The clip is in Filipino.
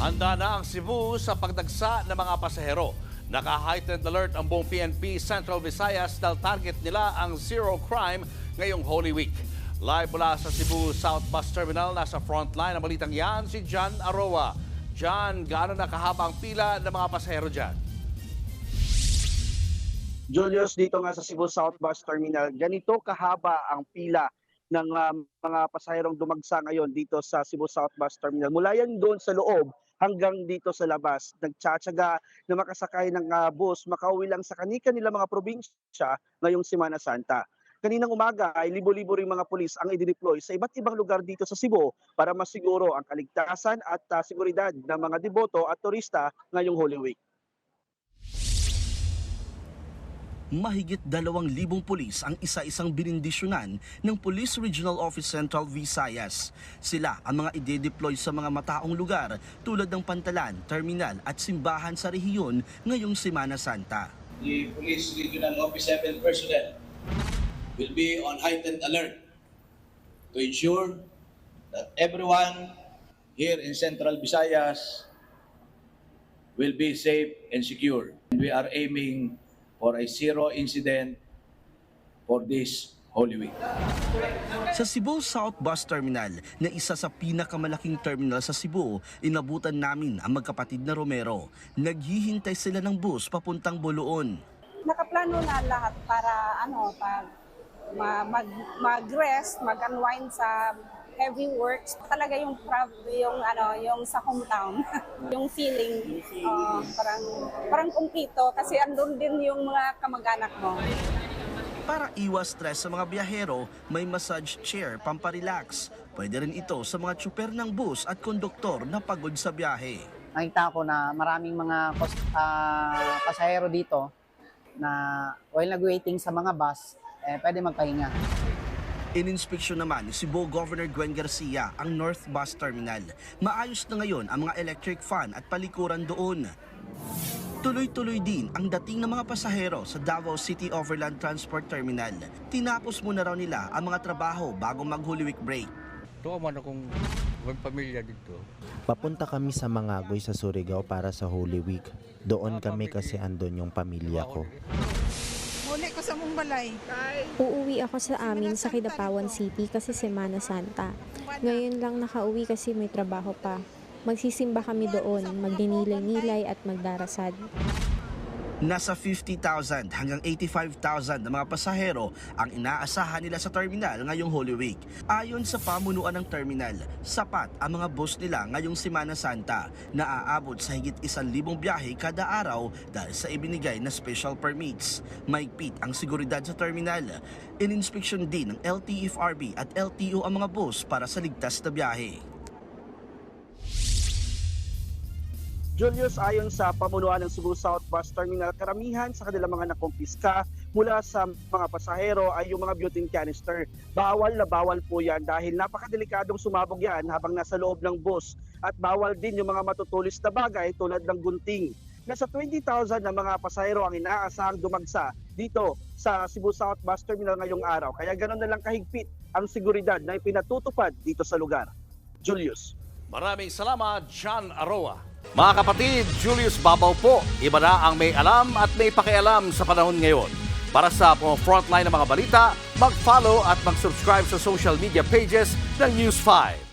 Handa na ang Cebu sa pagdagsa ng mga pasahero. Naka-heightened alert ang buong PNP Central Visayas dahil target nila ang zero crime ngayong Holy Week. Live mula sa Cebu South Bus Terminal, nasa frontline ng balitang yan si John Aroa. John, gaano na kahaba ang pila ng mga pasahero dyan? Julius, dito nga sa Cebu South Bus Terminal, ganito kahaba ang pila ng mga pasaherong dumagsa ngayon dito sa Cebu South Bus Terminal. Mula yan doon sa loob hanggang dito sa labas. Nagtsatsaga na makasakay ng bus, makauwi lang sa kani-kanila mga probinsya ngayong Semana Santa. Kaninang umaga ay libo-libo ring mga pulis ang i-deploy sa iba't ibang lugar dito sa Cebu para masiguro ang kaligtasan at seguridad ng mga deboto at turista ngayong Holy Week. Mahigit 2,000 pulis ang isa-isang binindisyonan ng Police Regional Office Central Visayas. Sila ang mga ide-deploy sa mga mataong lugar tulad ng pantalan, terminal at simbahan sa rehiyon ngayong Semana Santa. The Police Regional Office 7 personnel will be on heightened alert to ensure that everyone here in Central Visayas will be safe and secure. And we are aiming for a zero incident for this Holy Week. Sa Cebu South Bus Terminal, na isa sa pinakamalaking terminal sa Cebu, inabutan namin ang magkapatid na Romero. Naghihintay sila ng bus papuntang Buluon. Nakaplano na lahat para mag-rest, mag-unwind sa heavy works. Talaga yung sa hometown, yung feeling parang kumpleto kasi andun din yung mga kamag-anak mo. Para iwas stress sa mga biyahero, may massage chair pamparelax. Pwede rin ito sa mga tsuper ng bus at konduktor na pagod sa biyahe. Nakita ko na maraming mga pasahero dito na while nag-waiting sa mga bus, pwede magpahinga. Ininspeksyon naman ni Cebu Governor Gwen Garcia ang North Bus Terminal. Maayos na ngayon ang mga electric fan at palikuran doon. Tuloy-tuloy din ang dating ng mga pasahero sa Davao City Overland Transport Terminal. Tinapos muna raw nila ang mga trabaho bago mag-Holy Week break. Ito man akong pamilya dito. Papunta kami sa Mangagoy sa Surigao para sa Holy Week. Doon kami kasi andon yung pamilya ko. Uli ko sa Mumbalay. Uuwi ako sa amin sa Kidapawan City kasi Semana Santa. Ngayon lang nakauwi kasi may trabaho pa. Magsisimba kami doon, magdinilay-nilay at magdarasad. Nasa 50,000 hanggang 85,000 na mga pasahero ang inaasahan nila sa terminal ngayong Holy Week. Ayon sa pamunuan ng terminal, sapat ang mga bus nila ngayong Semana Santa na aabot sa higit 1,000 biyahe kada araw dahil sa ibinigay na special permits. Maigpit ang seguridad sa terminal. Ininspeksyon din ng LTFRB at LTO ang mga bus para sa ligtas na biyahe. Julius, ayon sa pamunuan ng Cebu South Bus Terminal, karamihan sa kanilang mga nakumpiska mula sa mga pasahero ay yung mga butane canister. Bawal na bawal po yan dahil napakadelikadong sumabog yan habang nasa loob ng bus. At bawal din yung mga matutulis na bagay tulad ng gunting. Nasa 20,000 na mga pasahero ang inaasahang dumagsa dito sa Cebu South Bus Terminal ngayong araw. Kaya ganoon na lang kahigpit ang seguridad na ipinatutupad dito sa lugar. Julius. Maraming salamat, John Aroa. Mga kapatid, Julius Babaw po. Iba na ang may alam at may pakialam sa panahon ngayon. Para sa frontline ng mga balita, mag-follow at mag-subscribe sa social media pages ng News 5.